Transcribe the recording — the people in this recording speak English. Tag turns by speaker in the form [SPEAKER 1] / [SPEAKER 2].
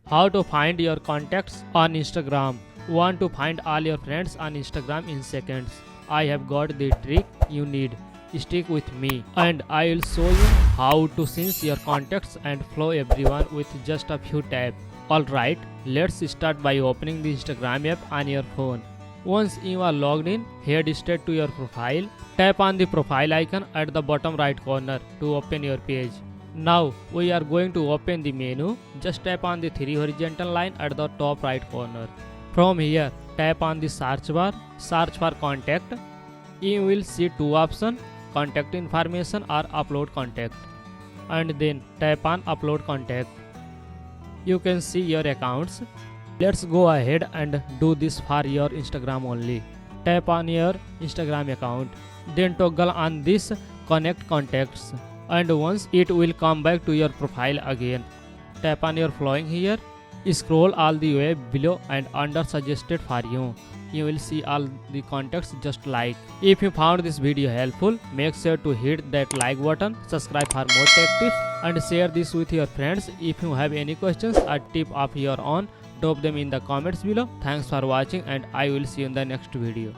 [SPEAKER 1] How to find your contacts on Instagram. Want to find all your friends on Instagram in seconds? I have got the trick you need. Stick with me and I will show you how to sync your contacts and follow everyone with just a few taps. Alright, let's start by opening the Instagram app on your phone. Once you are logged in, head straight to your profile. Tap on the profile icon at the bottom right corner to open your page. Now we are going to open the menu. Just tap on the three horizontal line at the top right corner. From here, tap on the search bar, search for contact. You will see two options, contact information or upload contact. And then tap on upload contact. You can see your accounts. Let's go ahead and do this for your Instagram only. Tap on your Instagram account. Then toggle on this connect contacts. And once it will come back to your profile again. Tap on your following here. Scroll all the way below and under suggested for you. You will see all the contacts just like. If you found this video helpful, make sure to hit that like button, subscribe for more tech tips and share this with your friends. If you have any questions or tip of your own, drop them in the comments below. Thanks for watching and I will see you in the next video.